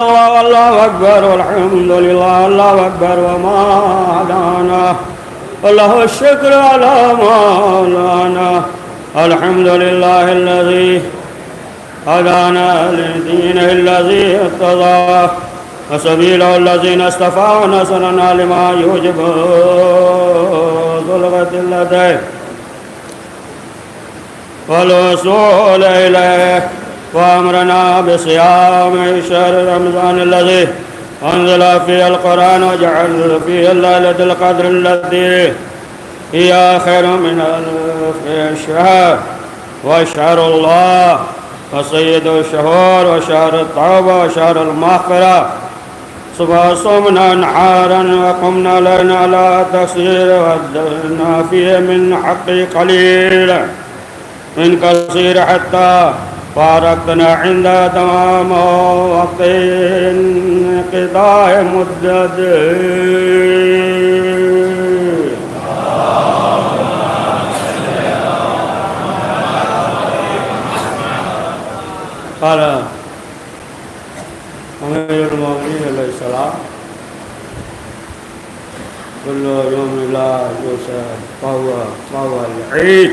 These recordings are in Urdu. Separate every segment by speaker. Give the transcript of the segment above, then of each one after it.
Speaker 1: الله أكبر والحمد لله الله أكبر وما هدانا والله الشكر على ما هدانا الحمد لله الذي هدانا لدينه الذي ارتضى وسبيله الذين اصطفى ونصرنا لما يوجب ظلمة اللديه والوصول إليه وأمرنا بصيام شهر رمضان الذي أنزل فيه القرآن وجعل فيه ليلة القدر التي هي خير من ألف شهر وشهر الله وسيد الشهور وشهر التوبة وشهر المغفرة صمنا نهارا وقمنا ليلا على تقصير وأدلنا فيه من حق قليل من كثير حتى فارقتنا عند تمام وقت انقضاء مدة قال أمير المؤمنين عليه السلام كل يوم لا يوسف فهو العيد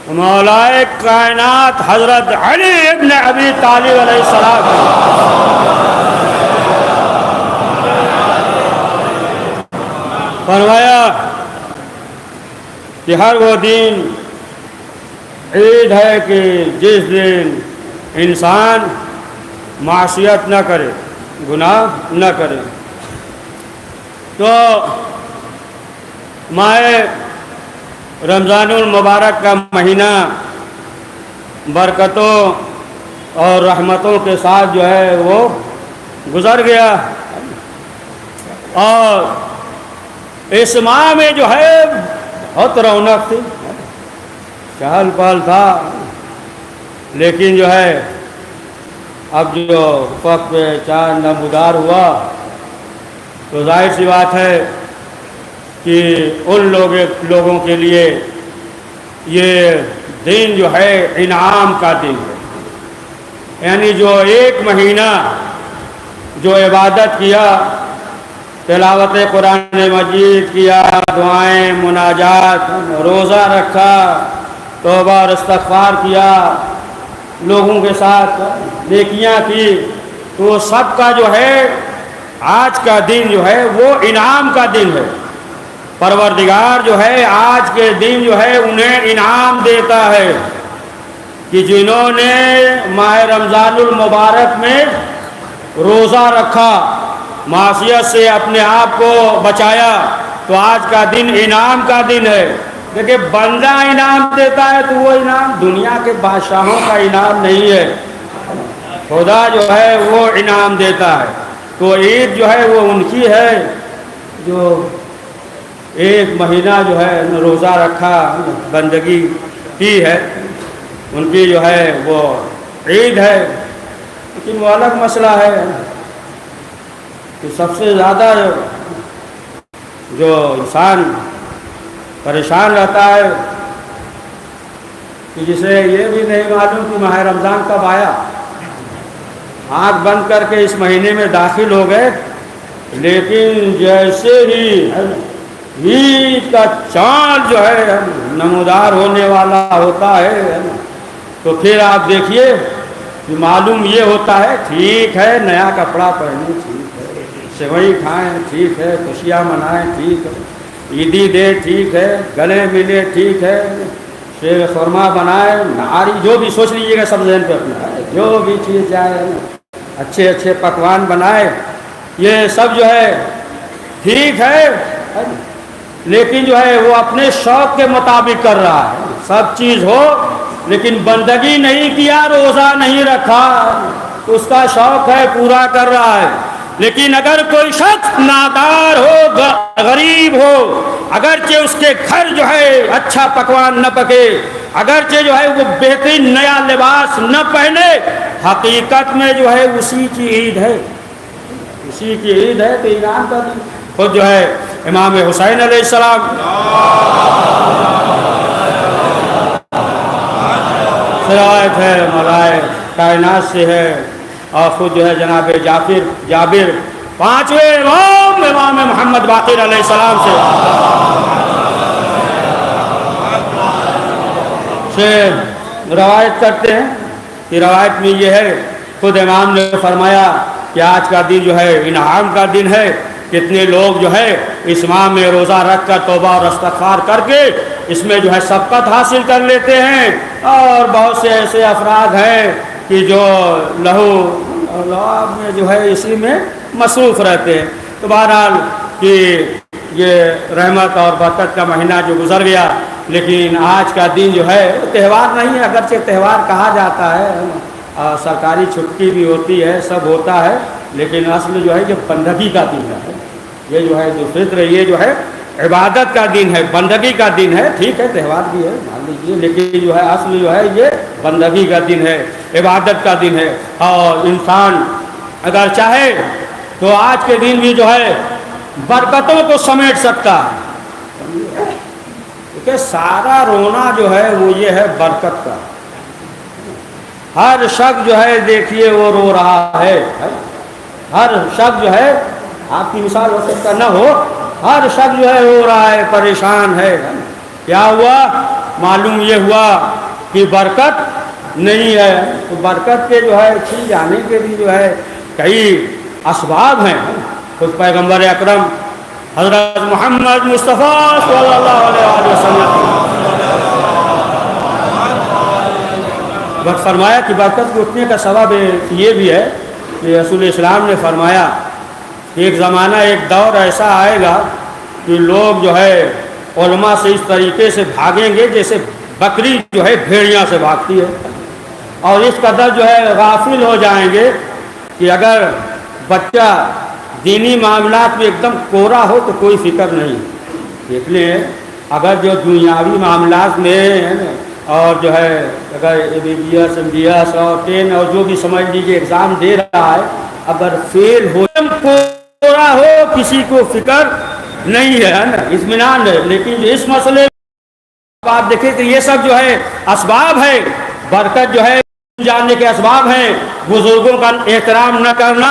Speaker 1: مولا کائنات حضرت علی ابن ابی طالب علیہ السلام فرمایا کہ ہر وہ دن عید ہے کہ جس دن انسان معصیت نہ کرے، گناہ نہ کرے. تو ماہ رمضان المبارک کا مہینہ برکتوں اور رحمتوں کے ساتھ جو ہے وہ گزر گیا، اور اس ماہ میں جو ہے بہت رونق تھی، چہل پہل تھا. لیکن جو ہے اب جو وقت پہ چاند نمودار ہوا تو ظاہر سی بات ہے کہ ان لوگوں کے لیے یہ دن جو ہے انعام کا دن ہے. یعنی جو ایک مہینہ جو عبادت کیا، تلاوت قرآن مجید کیا، دعائیں مناجات، روزہ رکھا، توبہ اور استغفار کیا، لوگوں کے ساتھ نیکیاں کی، تو سب کا جو ہے آج کا دن جو ہے وہ انعام کا دن ہے. پروردگار جو ہے آج کے دن جو ہے انہیں انعام دیتا ہے کہ جنہوں نے ماہ رمضان المبارک میں روزہ رکھا، معصیت سے اپنے آپ کو بچایا، تو آج کا دن انعام کا دن ہے. دیکھیں بندہ انعام دیتا ہے تو وہ انعام دنیا کے بادشاہوں کا انعام نہیں ہے، خدا جو ہے وہ انعام دیتا ہے. تو عید جو ہے وہ ان کی ہے جو ایک مہینہ جو ہے روزہ رکھا، بندگی کی ہے، ان کی جو ہے وہ عید ہے. لیکن وہ الگ مسئلہ ہے کہ سب سے زیادہ جو انسان پریشان رہتا ہے کہ جسے یہ بھی نہیں معلوم کہ ماہ رمضان کب آیا، آنکھ بند کر کے اس مہینے میں داخل ہو گئے، لیکن جیسے ہی عید کا چاند جو ہے نمودار ہونے والا ہوتا ہے تو پھر آپ دیکھیے کہ معلوم یہ ہوتا ہے ٹھیک ہے نیا کپڑا پہنیں، ٹھیک ہے سیوئی کھائیں، ٹھیک ہے خوشیاں منائیں، ٹھیک ہے عیدی دے، ٹھیک ہے گلے ملے، ٹھیک ہے شیر خورما بنائے، نہاری جو بھی سوچ لیجیے گا سب ذہن پہ اپنا ہے، جو بھی چیز جائے اچھے اچھے پکوان بنائے، یہ سب جو ہے ٹھیک ہے. لیکن جو ہے وہ اپنے شوق کے مطابق کر رہا ہے، سب چیز ہو لیکن بندگی نہیں کیا، روزہ نہیں رکھا، تو اس کا شوق ہے پورا کر رہا ہے. لیکن اگر کوئی شخص نادار ہو، غریب ہو، اگرچہ اس کے گھر جو ہے اچھا پکوان نہ پکے، اگرچہ جو ہے وہ بہترین نیا لباس نہ پہنے، حقیقت میں جو ہے اسی کی عید ہے، اسی کی عید ہے. تو انعام کا دن خود جو ہے امام حسین علیہ السلام روایت ہے ملائے کائنات سے ہے اور خود جو ہے جناب جابر پانچویں امام محمد باقر علیہ السلام سے روایت کرتے ہیں کہ روایت میں یہ ہے، خود امام نے فرمایا کہ آج کا دن جو ہے انعام کا دن ہے، کتنے لوگ جو ہے اس ماہ میں روزہ رکھ کر توبہ اور استغفار کر کے اس میں جو ہے سبقت حاصل کر لیتے ہیں، اور بہت سے ایسے افراد ہیں کہ جو لہو اور لعاب میں جو ہے اسی میں مصروف رہتے ہیں۔ تو بہرحال کہ یہ رحمت اور برکت کا مہینہ جو گزر گیا، لیکن آج کا دن جو ہے تہوار نہیں ہے، اگرچہ تہوار کہا جاتا ہے، سرکاری چھٹی بھی ہوتی ہے، سب ہوتا ہے، لیکن اصل جو ہے یہ بندگی کا دن ہے۔ یہ جو ہے جو فطر، یہ جو ہے عبادت کا دن ہے، بندگی کا دن ہے۔ ٹھیک ہے تہوار بھی ہے مان لیجیے، لیکن جو ہے اصل جو ہے یہ بندگی کا دن ہے، عبادت کا دن ہے۔ اور انسان اگر چاہے تو آج کے دن بھی جو ہے برکتوں کو سمیٹ سکتا ہے، کیونکہ سارا رونا جو ہے وہ یہ ہے برکت کا۔ ہر شخص جو ہے دیکھیے وہ رو رہا ہے، ہر شخص جو ہے، آپ کی مثال ہو سکتا نہ ہو، ہر شخص جو ہے رو رہا ہے، پریشان ہے۔ کیا ہوا؟ معلوم یہ ہوا کہ برکت نہیں ہے۔ تو برکت کے جو ہے چھن جانے کے بھی جو ہے کئی اسباب ہیں۔ خود پیغمبر اکرم حضرت محمد مصطفیٰ صلی اللہ علیہ وسلم فرمایا کہ برکت کو اٹھنے کا سبب یہ بھی ہے کہ رسول اسلام نے فرمایا کہ ایک زمانہ، ایک دور ایسا آئے گا کہ لوگ جو ہے علماء سے اس طریقے سے بھاگیں گے جیسے بکری جو ہے بھیڑیاں سے بھاگتی ہے، اور اس قدر جو ہے غافل ہو جائیں گے کہ اگر بچہ دینی معاملات میں ایک دم کوڑا ہو تو کوئی فکر نہیں۔ دیکھ لیں اگر جو دنیاوی معاملات میں اور جو ہے اگر MBBS MDS اور 10 اور جو بھی سمجھ لیجیے ایگزام دے رہا ہے، اگر فیل ہو کوڑا ہو کسی کو فکر نہیں ہے نا، اطمینان ہے۔ لیکن جو اس مسئلے آپ دیکھیں تو یہ سب جو ہے اسباب ہے، برکت جو ہے جاننے کے اسباب ہیں۔ بزرگوں کا احترام نہ کرنا،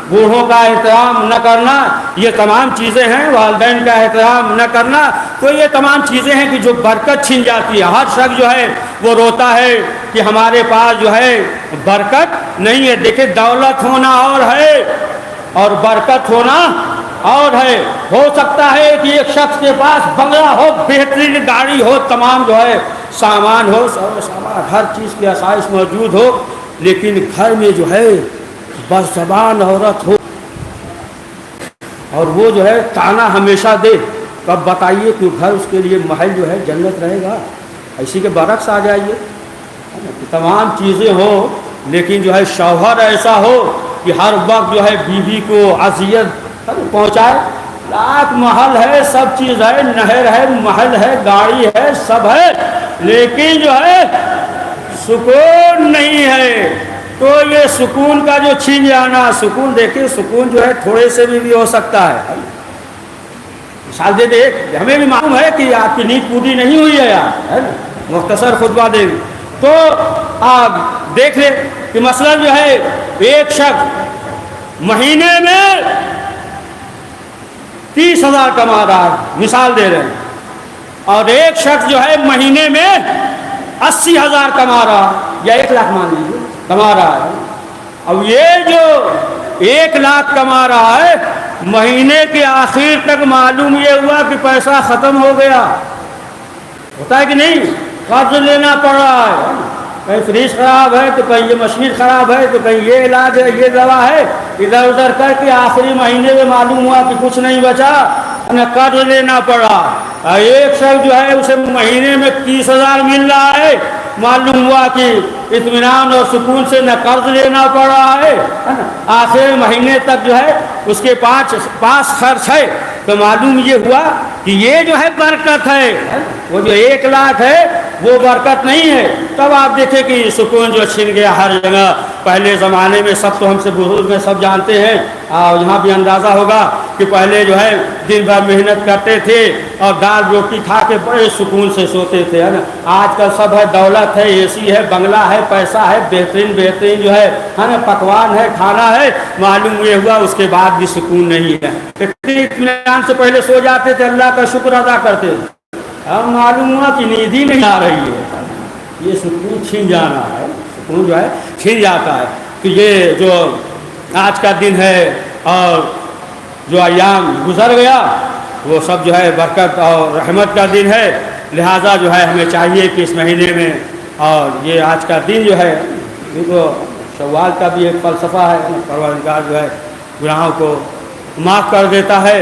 Speaker 1: بوڑھوں کا احترام نہ کرنا، یہ تمام چیزیں ہیں، والدین کا احترام نہ کرنا، تو یہ تمام چیزیں ہیں کہ جو برکت چھن جاتی ہے۔ ہر شخص جو ہے وہ روتا ہے کہ ہمارے پاس جو ہے برکت نہیں ہے۔ دیکھیں دولت ہونا اور ہے اور برکت ہونا اور ہے۔ ہو سکتا ہے کہ ایک شخص کے پاس بنگلہ ہو، بہترین گاڑی ہو، تمام جو ہے سامان ہو، سامان ہر چیز کی آسائش موجود ہو، لیکن گھر میں جو ہے بس زبان عورت ہو اور وہ جو ہے تانا ہمیشہ دے، تب بتائیے کہ گھر اس کے لیے محل جو ہے جنت رہے گا؟ اسی کے برعکس آ جائیے، تمام چیزیں ہو لیکن جو ہے شوہر ایسا ہو کہ ہر وقت جو ہے بیوی کو اذیت پہنچائے۔ لاکھ محل ہے، سب چیز ہے، نہر ہے، محل ہے، گاڑی ہے، سب ہے، لیکن جو ہے سکون نہیں ہے۔ تو یہ سکون کا جو چھین جانا، سکون دیکھیں سکون جو ہے تھوڑے سے بھی ہو سکتا ہے۔ مثال دے دے، ہمیں بھی معلوم ہے کہ آپ کی نیند پوری نہیں ہوئی ہے یار، مختصر خطبہ دیں گے تو آپ دیکھ لیں کہ مثلا جو ہے ایک شخص مہینے میں 30,000 کما رہا ہے، مثال دے رہے ہیں، اور ایک شخص جو ہے مہینے میں 80,000 کما رہا ہے، یا 1 لاکھ مان لیجیے کما رہا ہے۔ اب یہ جو 1 لاکھ کما رہا ہے، مہینے کے آخر تک معلوم یہ ہوا کہ پیسہ ختم ہو گیا، ہوتا ہے کہ نہیں؟ قرض لینا پڑ رہا ہے، کہیں فریج خراب ہے تو کہیں یہ مشین خراب ہے تو کہیں یہ علاج ہے، یہ دوا ہے، ادھر ادھر کر کے آخری مہینے میں معلوم ہوا کہ کچھ نہیں بچا، قرض لینا پڑا۔ ایک شخص جو ہے اسے مہینے میں 30,000 مل رہا ہے، معلوم ہوا کہ اطمینان اور سکون سے نہ قرض لینا پڑ رہا ہے، آخر مہینے تک جو ہے اس کے پاس خرچ ہے، تو معلوم یہ ہوا کہ یہ جو ہے برکت ہے، وہ جو 1 لاکھ ہے وہ برکت نہیں ہے۔ تب آپ دیکھیں کہ سکون جو چھن گیا ہر جگہ۔ پہلے زمانے میں سب تو ہم سے بزرگ میں سب جانتے ہیں، یہاں بھی اندازہ ہوگا کہ پہلے جو ہے دن بھر محنت کرتے تھے اور دال روٹی کھا کے بڑے سکون سے سوتے تھے، ہے نا۔ آج کل سب ہے، دولت ہے، اے سی ہے، بنگلہ ہے، پیسہ ہے، بہترین بہترین جو ہے نا پکوان ہے، کھانا ہے، معلوم یہ ہوا اس کے بعد بھی سکون نہیں ہے۔ اتنے اطمینان سے پہلے سو جاتے تھے، اللہ کا شکر ادا کرتے تھے، اب معلوم ہوا کہ نیند ہی نہیں آ رہی ہے، یہ سکون چھن جانا ہے، سکون جو ہے چھن جاتا ہے۔ تو یہ جو آج کا دن ہے اور جو ایام گزر گیا وہ سب جو ہے برکت اور رحمت کا دن ہے، لہٰذا جو ہے ہمیں چاہیے کہ اس مہینے میں اور یہ آج کا دن جو ہے یہ تو شوال کا بھی ایک فلسفہ ہے، پروردگار جو ہے گناہوں کو معاف کر دیتا ہے،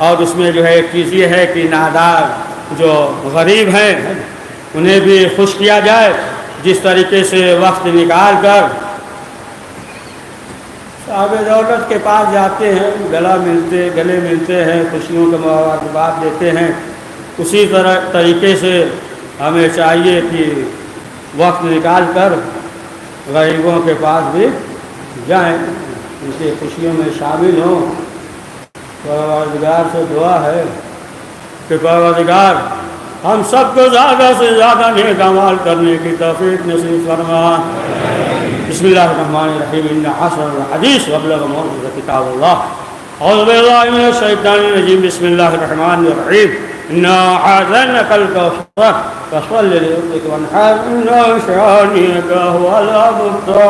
Speaker 1: اور اس میں جو ہے ایک چیز یہ ہے کہ نادار جو غریب ہیں انہیں بھی خوش کیا جائے، جس طریقے سے وقت نکال کر صاحب دولت کے پاس جاتے ہیں، گلے ملتے ہیں، خوشیوں کے مبارکباد دیتے ہیں، اسی طریقے سے ہمیں چاہیے کہ وقت نکال کر غریبوں کے پاس بھی جائیں، ان کی خوشیوں میں شامل ہوں۔ پروردگار سے دعا ہے کہ پروردگار ہم سب کو زیادہ سے زیادہ نیک اعمال کرنے کی توفیق نصیب فرما۔ بسم اللہ الرحمن الرحیم، ان احسن الحدیث وابلغ موعظۃ کتاب اللہ۔ اعوذ باللہ من الشیطان الرجیم، بسم اللہ الرحمن الرحیم، انا اعطیناک الکوثر فصل لربک وانحر ان شانئک هو الابتر۔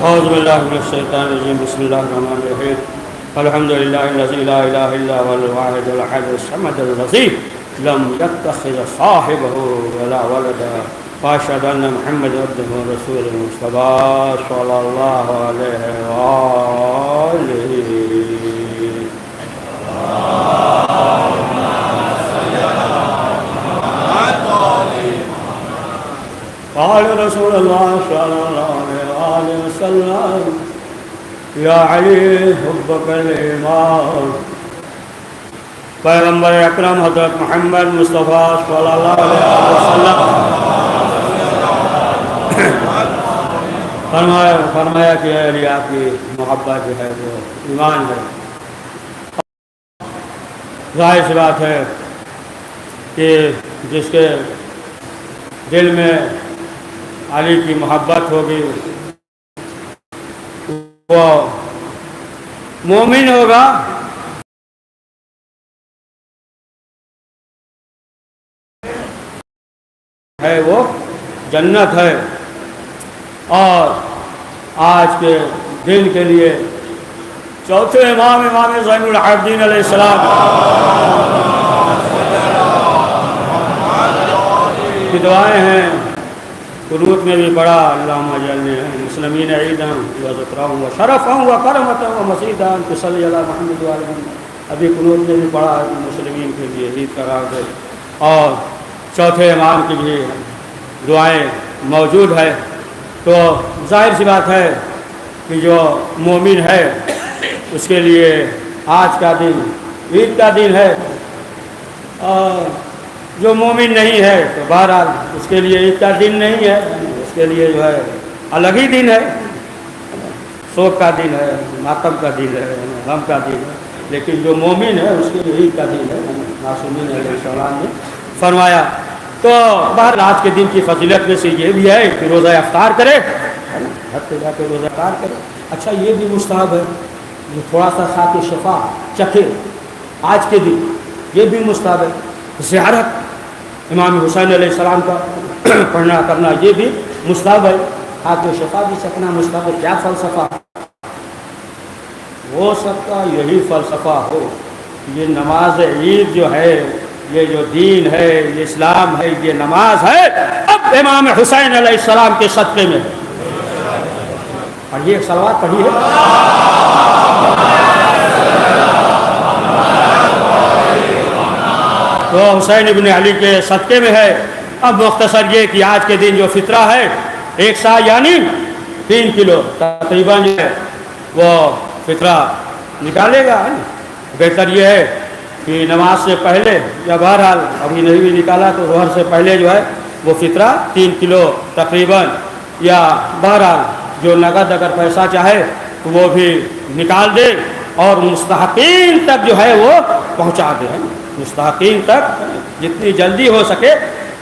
Speaker 1: اعوذ باللہ من الشیطان الرجیم، بسم اللہ الرحمن الرحیم، الحمد للہ الذی لا الہ الا هو الواحد الاحد الصمد الذی لم یتخذ صاحبہ ولا ولدا، واشہد ان محمد عبدہ ورسولہ المصطفیٰ صلی اللہ علیہ وآلہ۔ قال رسول اللہ صلی اللہ علیہ وسلم، یا علی حبک الایمان۔ پیغمبر اکرم حضرت محمد مصطفیٰ صلی اللہ علیہ وسلم فرمایا کہ اے علی، آپ کی محبت جو ہے وہ ایمان ہے۔ ظاہر سی بات ہے کہ جس کے دل میں علی کی محبت ہوگی وہ مومن ہوگا، ہے وہ جنت ہے۔ اور آج کے دن کے لیے چوتھے امام زین العابدین علیہ السلام کی دعائیں ہیں، قنوت میں بھی پڑھا، اللہم اجعلنی مسلمین عیدا و ذکرا و شرفا و کرمتا و مزیدا تصلی علی محمد و آل محمد۔ ابھی قنوت میں بھی پڑھا مسلمین کے لیے عید قرار دے، اور چوتھے امام کی بھی دعائیں موجود ہے۔ تو ظاہر سی بات ہے کہ جو مومن ہے اس کے لیے آج کا دن عید کا دن ہے، اور جو مومن نہیں ہے تو بہرحال اس کے لیے عید کا دن نہیں ہے، اس کے لیے جو ہے الگ ہی دن ہے، شوق کا دن ہے، ماتم کا دن ہے، غم کا دن ہے۔ لیکن جو مومن ہے اس کے لیے عید کا دن ہے، معصومین علیہ السلام نے فرمایا۔ تو بہرحال آج کے دن کی فضیلت میں سے یہ بھی ہے کہ روزہ افطار کرے، گھر پہ جا کے روزہ افطار کرے۔ اچھا، یہ بھی مستحب ہے جو تھوڑا سا خاک شفا چکھے آج کے دن، یہ بھی مستحب ہے۔ زیارت امام حسین علیہ السلام کا پڑھنا کرنا یہ بھی مستحب ہے، خاک شفا بھی چکھنا مستحب ہے۔ کیا فلسفہ ہو سکتا یہی فلسفہ ہو، یہ نماز عید جو ہے، یہ جو دین ہے، یہ اسلام ہے، یہ نماز ہے، اب امام حسین علیہ السلام کے صدقے میں پڑھیے، صلوات پڑھیے۔ تو حسین ابن علی کے صدقے میں ہے۔ اب مختصر یہ کہ آج کے دن جو فطرہ ہے، ایک سا یعنی 3 کلو تقریباً جو ہے وہ فطرہ نکالے گا، ہے نا۔ بہتر یہ ہے کہ نماز سے پہلے یا بہرحال ابھی نہیں بھی نکالا تو ظہر سے پہلے جو ہے وہ فطرہ 3 کلو تقریباً، یا بہرحال جو نقد اگر پیسہ چاہے تو وہ بھی نکال دے اور مستحقین تک جو ہے وہ پہنچا دے، ہے نا۔ مستحقین تک جتنی جلدی ہو سکے،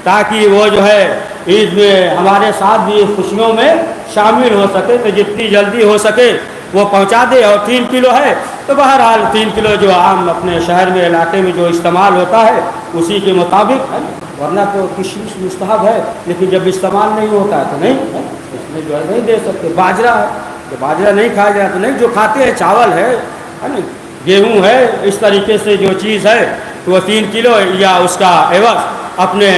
Speaker 1: تاکہ وہ جو ہے عید میں ہمارے ساتھ بھی خوشیوں میں شامل ہو سکے، تو جتنی جلدی ہو سکے وہ پہنچا دے۔ اور 3 کلو ہے تو بہرحال 3 کلو جو عام اپنے شہر میں علاقے میں جو استعمال ہوتا ہے اسی کے مطابق، ہے نا۔ ورنہ تو کشمش مستحب ہے، لیکن جب استعمال نہیں ہوتا ہے تو نہیں، اس میں جو ہے نہیں دے سکتے۔ باجرہ ہے، جو باجرہ نہیں کھایا جائے تو نہیں، جو کھاتے ہیں چاول ہے نا، گیہوں ہے، اس طریقے سے جو چیز ہے تو وہ 3 کلو یا اس کا عوض اپنے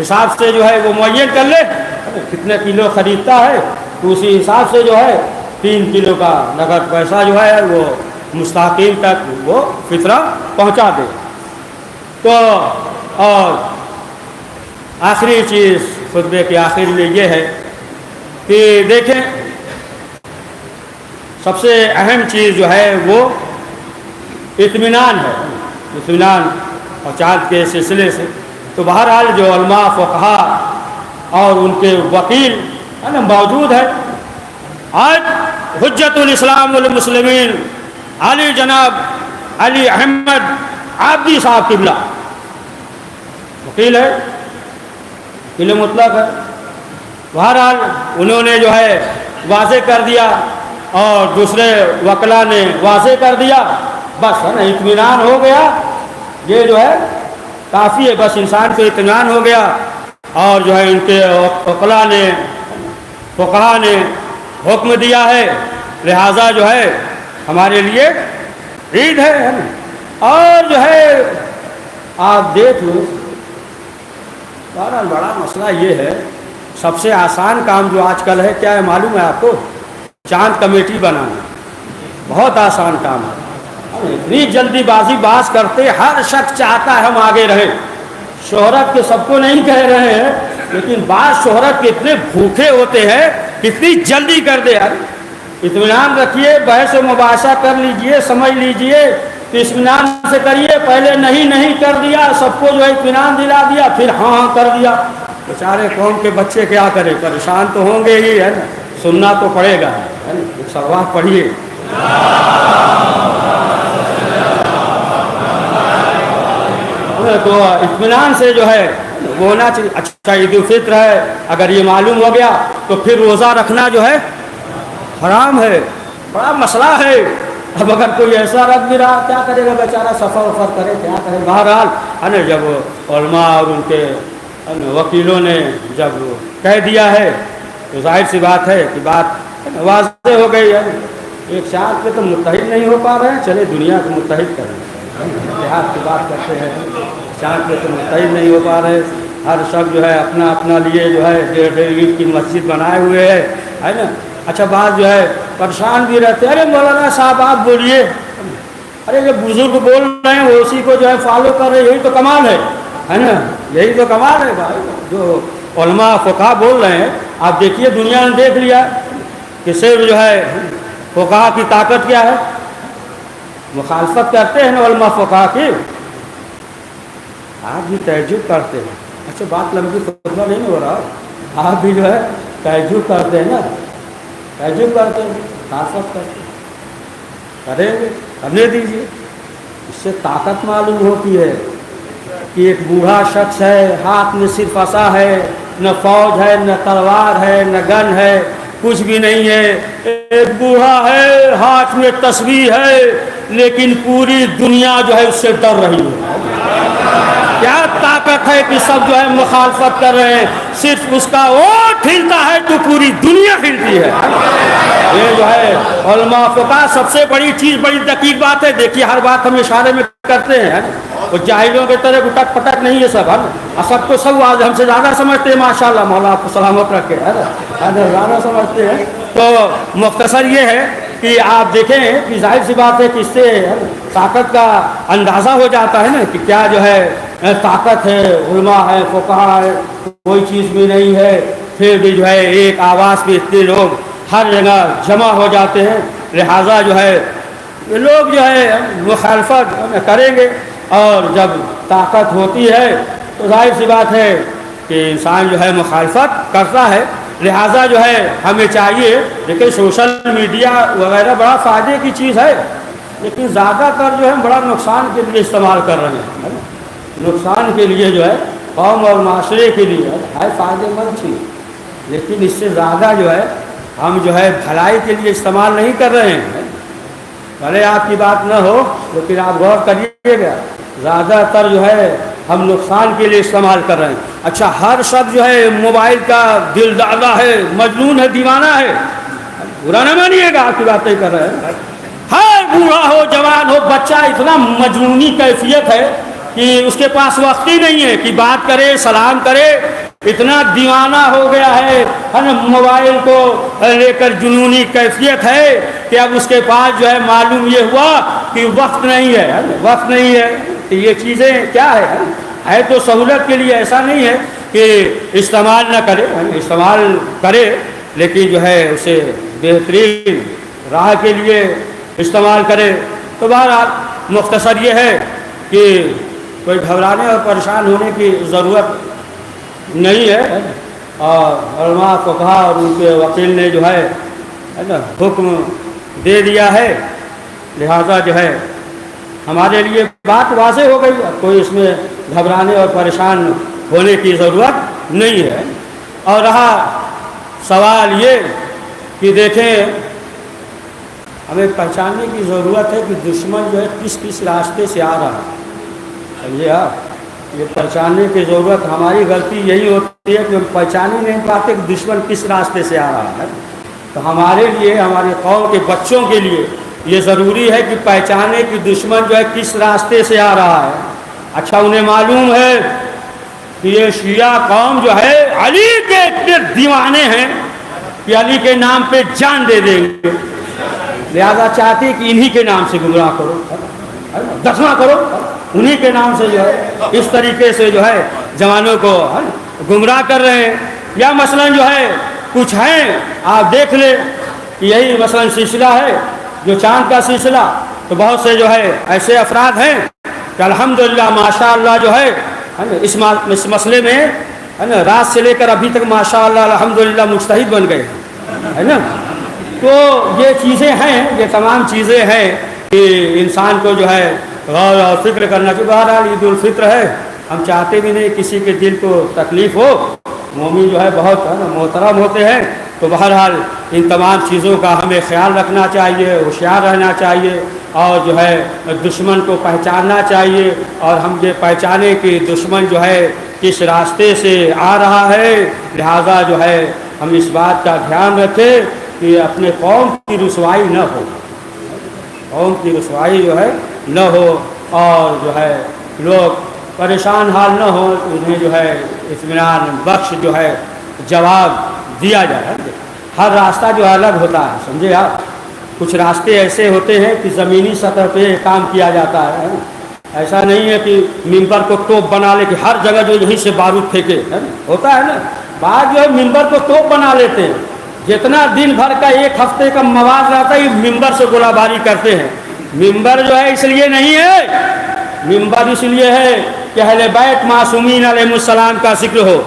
Speaker 1: حساب سے جو ہے وہ معین کر لے، کتنے کلو خریدتا ہے تو اسی حساب سے جو ہے 3 کلو کا نقد پیسہ جو ہے وہ مستحقین تک وہ فطرہ پہنچا دے۔ تو اور آخری چیز خطبے کے آخر میں یہ ہے کہ دیکھیں سب سے اہم چیز جو ہے وہ اطمینان ہے، اطمینان اور چاند کے سلسلے سے۔ تو بہرحال جو علماء فقہا اور ان کے وکیل ہے نا موجود ہے، آج حجت الاسلام والمسلمین علی جناب علی احمد عابدی صاحب قبلہ وکیل ہے، وکیل مطلق ہے۔ بہرحال انہوں نے جو ہے واضح کر دیا اور دوسرے وکلا نے واضح کر دیا، بس ہے نا اطمینان ہو گیا۔ یہ جو ہے کافی ہے، بس انسان کو اطمینان ہو گیا۔ اور جو ہے ان کے وکلا نے فقہا نے حکم دیا ہے، لہٰذا جو ہے ہمارے لیے عید ہے نا۔ اور جو ہے آپ دیکھ لو، بہرحال بڑا مسئلہ یہ ہے، سب سے آسان کام جو آج کل ہے کیا ہے معلوم ہے آپ کو؟ چاند کمیٹی بنانا، بہت آسان کام ہے۔ اتنی جلدی بازی باز کرتے، ہر شخص چاہتا ہے ہم آگے رہیں۔ شہرت کے سب کو نہیں کہہ رہے ہیں، لیکن بعض شہرت کے اتنے بھوکے ہوتے ہیں کتنی جلدی کر دے۔ اطمینان رکھیے، بحث و مباحثہ کر لیجئے، سمجھ لیجئے کہ اطمینان سے کریے۔ پہلے نہیں کر دیا، سب کو جو ہے اطمینان دلا دیا، پھر ہاں کر دیا۔ بیچارے قوم کے بچے کیا کریں، پریشان تو ہوں گے ہی، ہے نا، سننا تو پڑے گا، ہے نا۔ ایک صلوات پڑھیے۔ تو اطمینان سے جو ہے وہ ہونا چاہیے۔ اچھا عید الفطر ہے، اگر یہ معلوم ہو گیا تو پھر روزہ رکھنا جو ہے حرام ہے، بڑا مسئلہ ہے۔ اب اگر کوئی ایسا رکھ بھی رہا کیا کرے گا بیچارہ، سفر وفر کرے کیا کرے۔ بہرحال ہے نا، جب علماء اور ان کے وکیلوں نے جب کہہ دیا ہے تو ظاہر سی بات ہے کہ بات واضح ہو گئی ہے۔ ایک چاند پہ تو متحد نہیں ہو پا رہے ہیں، چلے دنیا کو متحد کریں، اتحاد کی بات کرتے ہیں۔ چاند پہ تو متحد نہیں ہو پا رہے، ہر شخص جو ہے اپنا اپنا لیے جو ہے 1.5 اینٹ کی مسجد بنائے ہوئے ہے نا۔ اچھا بعض جو ہے پریشان بھی رہتے ہیں، ارے مولانا صاحب آپ بولیے، ارے جو بزرگ بول رہے ہیں وہ اسی کو جو ہے فالو کر رہے ہیں، یہی تو کمال ہے نا، یہی تو کمال ہے بھائی۔ جو علماء فقہا بول رہے ہیں، آپ دیکھیے دنیا نے دیکھ لیا کہ صرف جو ہے فقہا کی طاقت کیا ہے، مخالفت کرتے ہیں نا علماء فقہا کی، آپ بھی تعجب کرتے ہیں۔ اچھا بات لمبی خطبہ نہیں ہو رہا، آپ بھی جو ہے تعجب کرتے ہیں نا، تعجب کرتے ہیں، مخالفت کرتے ہیں، کریں گے کرنے دیجیے۔ اس سے طاقت معلوم ہوتی ہے کہ ایک بوڑھا شخص ہے، ہاتھ میں صرف عصا ہے، نہ فوج ہے، نہ تلوار ہے، نہ گن ہے، کچھ بھی نہیں ہے۔ ایک بوڑھا ہے، ہاتھ میں تسبیح ہے، لیکن پوری دنیا جو ہے اس سے ڈر رہی ہے۔ کیا طاقت ہے کہ سب جو ہے مخالفت کر رہے ہیں، صرف اس کا ووٹ ہلتا ہے تو پوری دنیا ہلتی ہے۔ یہ جو ہے علماء فقہا سب سے بڑی چیز، بڑی دقیق بات ہے۔ دیکھیے ہر بات ہم اشارے میں کرتے ہیں، وہ جاہلوں کی طرح اٹک پٹک نہیں ہے سب، ہے نا۔ سب تو سب ہم سے زیادہ سمجھتے ہیں، ماشاءاللہ، مولا آپ کو سلامت رکھے، ہے نا، زیادہ سمجھتے ہیں۔ تو مختصر یہ ہے کہ آپ دیکھیں کہ ظاہر سی بات ہے کہ اس سے طاقت کا اندازہ ہو جاتا ہے نا کہ کیا جو ہے طاقت ہے، علماء ہے، فقہا ہے، کوئی چیز بھی نہیں ہے، پھر بھی جو ہے ایک آواز پہ اتنے لوگ ہر جگہ جمع ہو جاتے ہیں۔ لہٰذا جو ہے یہ لوگ جو ہے مخالفت کریں گے، اور جب طاقت ہوتی ہے تو ظاہر سی بات ہے کہ انسان جو ہے مخالفت کرتا ہے۔ لہٰذا جو ہے ہمیں چاہیے، دیکھیں سوشل میڈیا وغیرہ بڑا فائدے کی چیز ہے، لیکن زیادہ تر جو ہے بڑا نقصان کے لیے استعمال کر رہے ہیں، نقصان کے لیے جو ہے قوم اور معاشرے کے لیے ہے فائدے مند چیز، لیکن اس سے زیادہ جو ہے ہم جو ہے بھلائی کے لیے استعمال نہیں کر رہے ہیں۔ بھلے آپ کی بات نہ ہو لیکن آپ غور کریے گا، زیادہ تر جو ہے ہم نقصان کے لیے استعمال کر رہے ہیں۔ اچھا، ہر شخص جو ہے موبائل کا دل دادا ہے، مجنون ہے، دیوانہ ہے، برا نہ مانیے گا، آپ کی باتیں کر رہے ہیں۔ ہر بوڑھا ہو جوان ہو بچہ اتنا مجنونی کیفیت ہے کہ اس کے پاس وقت ہی نہیں ہے کہ بات کرے، سلام کرے، اتنا دیوانہ ہو گیا ہے موبائل کو لے کر جنونی کیفیت ہے کہ اب اس کے پاس جو ہے معلوم یہ ہوا کہ وقت نہیں ہے، وقت نہیں ہے۔ کہ یہ چیزیں کیا ہے تو سہولت کے لیے، ایسا نہیں ہے کہ استعمال نہ کرے، استعمال کرے، لیکن جو ہے اسے بہترین راہ کے لیے استعمال کرے۔ تو بہرحال مختصر یہ ہے کہ کوئی گھبرانے اور پریشان ہونے کی ضرورت نہیں ہے، اور علماء فقہا اور ان کے وکیل نے جو ہے نا حکم دے دیا ہے، لہذا جو ہے ہمارے لیے بات واضح ہو گئی، کوئی اس میں گھبرانے اور پریشان ہونے کی ضرورت نہیں ہے۔ اور رہا سوال یہ کہ دیکھیں، ہمیں پہچاننے کی ضرورت ہے کہ دشمن جو ہے کس کس راستے سے آ رہا ہے، سمجھے آپ؟ یہ پہچاننے کی ضرورت، ہماری غلطی یہی ہوتی ہے کہ ہم پہچان ہی نہیں پاتے کہ دشمن کس راستے سے آ رہا ہے۔ تو ہمارے لیے، ہمارے قوم کے بچوں کے لیے یہ ضروری ہے کہ پہچانے کہ دشمن جو ہے کس راستے سے آ رہا ہے۔ اچھا، انہیں معلوم ہے کہ یہ شیعہ قوم جو ہے علی کے اتنے دیوانے ہیں کہ علی کے نام پہ جان دے دیں گے، لہذا چاہتے کہ انہی کے نام سے گمراہ کرو، دفنا کرو، انہی کے نام سے جو ہے اس طریقے سے جو ہے جوانوں کو گمراہ کر رہے ہیں۔ یا مثلا جو ہے کچھ ہیں، آپ دیکھ لیں کہ یہی مثلا سلسلہ ہے جو چاند کا سلسلہ، تو بہت سے جو ہے ایسے افراد ہیں کہ الحمدللہ ماشاء اللہ جو ہے اس مسئلے میں ہے نا رات سے لے کر ابھی تک ماشاء اللہ الحمدللہ مجتہد بن گئے ہے نا۔ تو یہ چیزیں ہیں، یہ تمام چیزیں ہیں کہ انسان کو جو ہے غور اور فکر کرنا چاہیے۔ بہرحال عید الفطر ہے، ہم چاہتے بھی نہیں کسی کے دل کو تکلیف ہو، مومن جو ہے بہت محترم ہوتے ہیں، تو بہرحال ان تمام چیزوں کا ہمیں خیال رکھنا چاہیے، ہوشیار رہنا چاہیے، اور جو ہے دشمن کو پہچاننا چاہیے، اور ہم یہ پہچانے کہ دشمن جو ہے کس راستے سے آ رہا ہے، لہذا جو ہے ہم اس بات کا دھیان رکھیں کہ اپنے قوم کی رسوائی نہ ہو، قوم کی رسوائی جو ہے نہ ہو، اور جو ہے لوگ پریشان حال نہ ہو، انہیں جو ہے اطمینان بخش جو ہے جواب دیا جائے۔ ہر راستہ جو الگ ہوتا ہے، سمجھے آپ؟ کچھ راستے ایسے ہوتے ہیں کہ زمینی سطح پہ کام کیا جاتا ہے، ایسا نہیں ہے کہ ممبر کو توپ بنا لے کہ ہر جگہ جو یہیں سے بارود پھینکے، ہوتا ہے نا۔ بعض جو ہے ممبر کو توپ بنا لیتے ہیں، جتنا دن بھر کا ایک ہفتے کا مواد رہتا ہے ممبر سے گولہ باری کرتے ہیں۔ ممبر جو ہے اس لیے نہیں ہے، ممبر اس لیے ہے کہ اہل بیت معصومین علیہ السلام کا ذکر ہو۔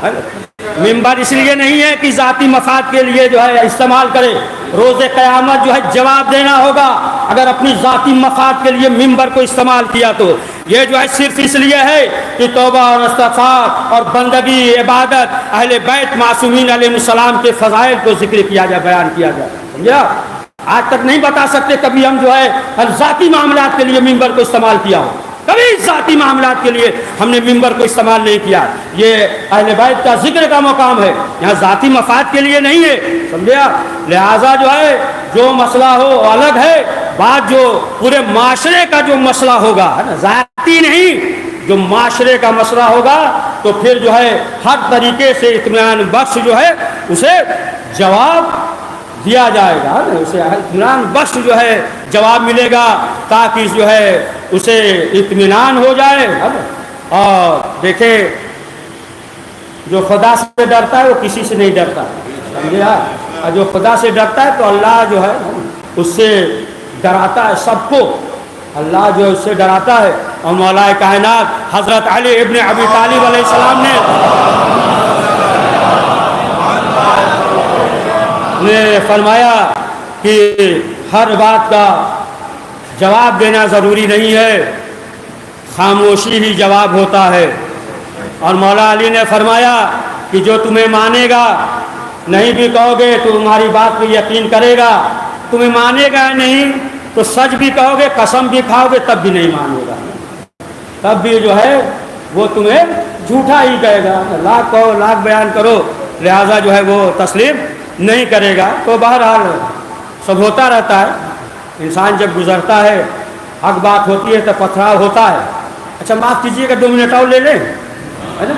Speaker 1: ممبر اس لیے نہیں ہے کہ ذاتی مفاد کے لیے جو ہے استعمال کرے، روز قیامت جو ہے جواب دینا ہوگا اگر اپنی ذاتی مفاد کے لیے ممبر کو استعمال کیا تو۔ یہ جو ہے صرف اس لیے ہے کہ توبہ اور استغفار اور بندگی عبادت اہل بیت معصومین علیہ السلام کے فضائل کو ذکر کیا جائے، بیان کیا جائے، سمجھا؟ آج تک نہیں بتا سکتے کبھی ہم جو ہے ذاتی معاملات کے لیے ممبر کو استعمال کیا ہو، کبھی ذاتی معاملات کے لیے ہم نے ممبر کو استعمال نہیں کیا۔ یہ اہل بیت کا ذکر کا مقام ہے، یہاں ذاتی مفاد کے لیے نہیں ہے، سمجھا؟ لہذا جو ہے جو مسئلہ ہو الگ ہے، بات جو پورے معاشرے کا جو مسئلہ ہوگا ہے نا، ذاتی نہیں، جو معاشرے کا مسئلہ ہوگا تو پھر جو ہے ہر طریقے سے اطمینان بخش جو ہے اسے جواب دیا جائے گا، اسے اطمینان بخش جو ہے جواب ملے گا، تاکہ جو ہے اسے اطمینان ہو جائے۔ اور دیکھیں جو خدا سے ڈرتا ہے وہ کسی سے نہیں ڈرتا، سمجھے آپ؟ اور جو خدا سے ڈرتا ہے تو اللہ جو ہے اس سے ڈراتا ہے سب کو، اللہ جو ہے اس سے ڈراتا ہے. اور مولا کائنات حضرت علی ابن ابی طالب علیہ السلام نے فرمایا کہ ہر بات کا جواب دینا ضروری نہیں ہے، خاموشی ہی جواب ہوتا ہے. اور مولا علی نے فرمایا کہ جو تمہیں مانے گا، نہیں بھی کہو گے تو تمہاری بات پہ یقین کرے گا، تمہیں مانے گا نہیں تو سچ بھی کہو گے، قسم بھی کھاؤ گے، تب بھی نہیں مانے گا، تب بھی جو ہے وہ تمہیں جھوٹا ہی کہے گا. لاکھ کہو لاکھ بیان کرو، لہٰذا جو ہے وہ تسلیم نہیں کرے گا. تو بہرحال سب ہوتا رہتا ہے. انسان جب گزرتا ہے، حق بات ہوتی ہے تو پتھراؤ ہوتا ہے. اچھا معاف کیجیے گا 2 منٹ اور لے لیں، ہے نا.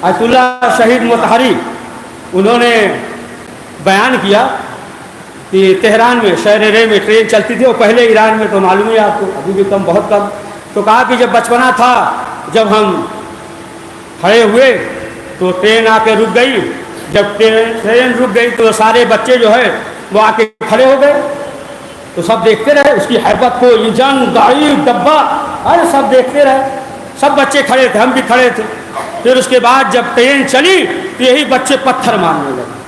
Speaker 1: آیت اللہ شہید مطہری انہوں نے بیان کیا کہ تہران میں شہر رے میں ٹرین چلتی تھی، اور پہلے ایران میں تو معلوم ہی آپ کو، ابھی بھی کم، بہت کم. تو کہا کہ جب بچپنا تھا، جب ہم کھڑے ہوئے تو ٹرین آ کے رک گئی. جب ٹرین رک گئی تو سارے بچے جو ہے وہ آ کے کھڑے ہو گئے. تو سب دیکھتے رہے اس کی حیبت کو، انجن، گاڑی، ڈبہ، ارے سب دیکھتے رہے. سب بچے کھڑے تھے، ہم بھی کھڑے تھے. پھر اس کے بعد جب ٹرین چلی تو یہی بچے پتھر مارنے لگے.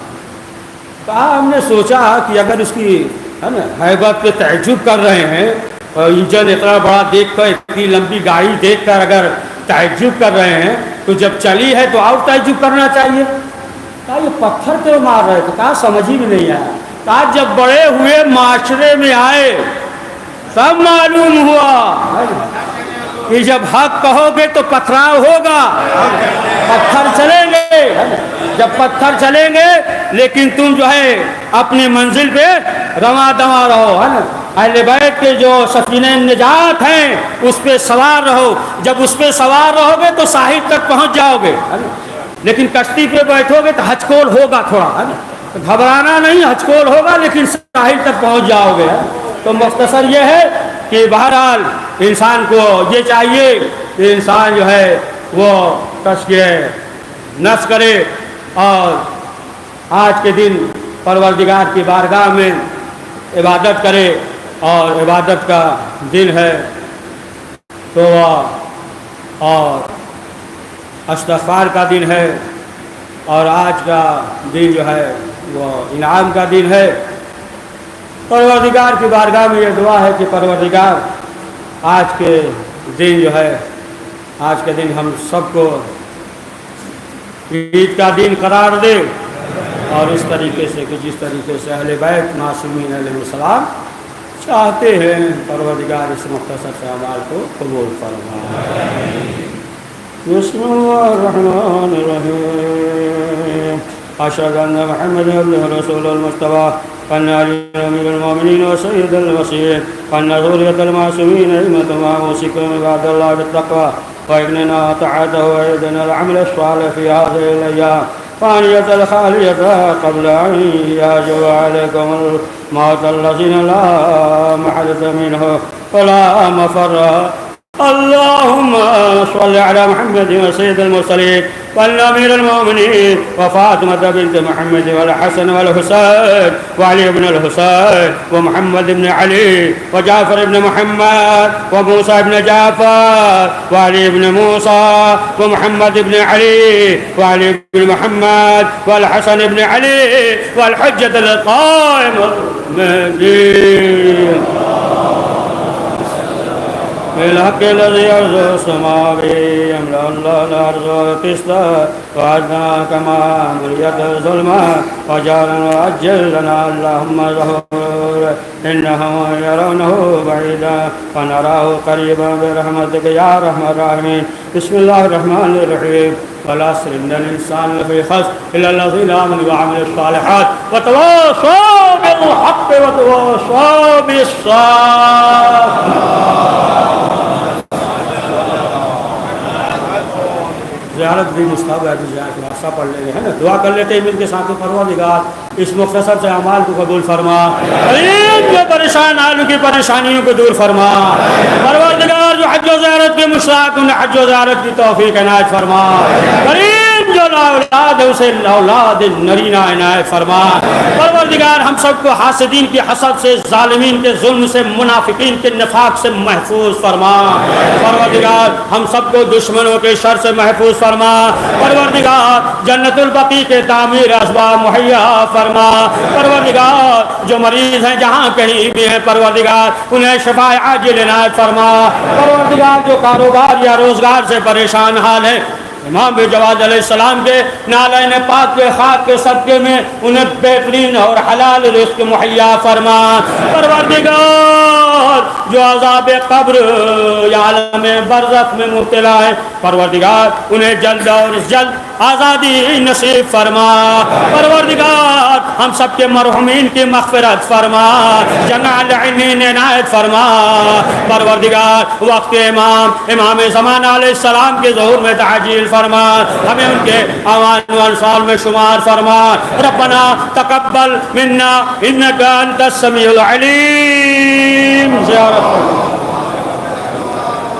Speaker 1: کہا ہم نے سوچا کہ اگر اس کی ہے نا حیبت پہ تعجب کر رہے ہیں، اور انجن اتنا بڑا دیکھ کر، اتنی لمبی گاڑی دیکھ کر اگر تعجب کر رہے ہیں تو جب چلی ہے تو اور تعجب کرنا چاہیے. کہا یہ پتھر کیوں مار رہے تھے؟ کہا سمجھ ہی بھی نہیں آیا. کہا جب بڑے ہوئے معاشرے میں آئے تب معلوم ہوا کہ جب حق کہو گے تو پتھراؤ ہوگا، پتھر چلیں گے. جب پتھر چلیں گے لیکن تم جو ہے اپنی منزل پہ رواں دواں رہو، ہے نا. اہل بیت کے جو سفینہ نجات ہیں اس پہ سوار رہو. جب اس پہ سوار رہو گے تو ساحل تک پہنچ جاؤ گے، ہے نا. لیکن کشتی پہ بیٹھو گے تو ہچکول ہوگا تھوڑا، ہے نا. گھبرانا نہیں، ہچکول ہوگا لیکن ساحل تک پہنچ جاؤ گے. تو مختصر یہ ہے کہ بہرحال انسان کو یہ چاہیے کہ انسان جو ہے وہ تزکیہ نفس کرے، اور آج کے دن پروردگار کی بارگاہ میں عبادت کرے. اور عبادت کا دن ہے تو اور استغفار کا دن ہے، اور آج کا دن جو ہے وہ انعام کا دن ہے. پروردگار کی بارگاہ میں یہ دعا ہے کہ پروردگار آج کے دن جو ہے، آج کے دن ہم سب کو عید کا دن قرار دے، اور اس طریقے سے کہ جس طریقے سے اہل بیت معصومین علیہ السلام چاہتے ہیں، پروردگار اس مختصر سے اعمال کو قبول فرمائے. بسم اللہ الرحمن الرحیم. اشهد ان محمد عبده رسول المصطفى، وان علي امير المؤمنين وسيد المرسلين، وان ذرية المعصومين ائمة وموسكم عباد الله بالتقوى، وإننا طاعته وإذن العمل الصالح في هذه الأيام فانية الخالية قبل أن يهجم عليكم الموت الذين لا محالة منه ولا مفر. اللهم صل على محمد وسيد المرسلين والأمير المؤمنين وفاطمة بنت محمد والحسن والحسين وعلي بن الحسين ومحمد بن علي وجعفر بن محمد وموسى بن جعفر وعلي بن موسى ومحمد بن علي وعلي بن محمد والحسن بن علي والحجة القائم المهدي بالحق الذي يرزق السماء يملأ الله الأرض قسطا وأدنى كما مليت ظلما وجعلنا وأجل لنا اللهم ظهور إنهم يرونه بعيدا ونراه قريبا برحمتك يا أرحم الراحمين. بسم الله الرحمن الرحيم. والعصر إن الإنسان لفي خسر إلا الذين آمنوا وعملوا الصالحات وتواصوا بالحق وتواصوا بالصبر. زیارت بھی مستحب ہے، زیارت واسطہ پڑھ لیں گے، ہے نا. دعا کر لیتے ہیں مل کے ساتھ. پروردگار اس مختصر سے اعمال کو قبول فرما، غریب جو پریشان حالوں کی پریشانیوں کو دور فرما. پروردگار جو حج و زیارت کے مشتاق انہیں حج و زیارت کی توفیق عنایت فرما. غریب جو لا اولاد ہے اسے اولاد نرینہ عنایت فرما. پروردگار ہم سب کو حاسدین کی حسد سے، ظالمین کے ظلم سے، منافقین کے نفاق سے محفوظ فرما۔ پروردگار ہم سب کو دشمنوں کے شر سے محفوظ فرما۔ پروردگار جنت البقیع کے تعمیر اسباب مہیا فرما۔ پروردگار جو مریض ہیں جہاں کہیں بھی ہیں پروردگار انہیں شفاء عاجل عنایت فرما۔ پروردگار جو کاروبار یا روزگار سے پریشان حال ہے امام جواد علیہ السلام کے نالین پاک کے خاک کے صدقے میں انہیں بہترین اور حلال رزق مہیا فرما۔ پروردگار جو عذاب قبر یا عالم برزخ میں مبتلا ہے پروردگار انہیں جلد اور جلد آزادی نصیب فرما۔ پروردگار ہم سب کے مرحومین کی مغفرت فرما، جمع العلمین عنایت فرما۔ پروردگار وقت امام زمان علیہ السلام کے ظہور میں تعجیل فرما، ہمیں ان کے اعوان و انصار میں شمار فرما۔ ربنا تقبل منا انک انت السمیع العلیم۔ زیارت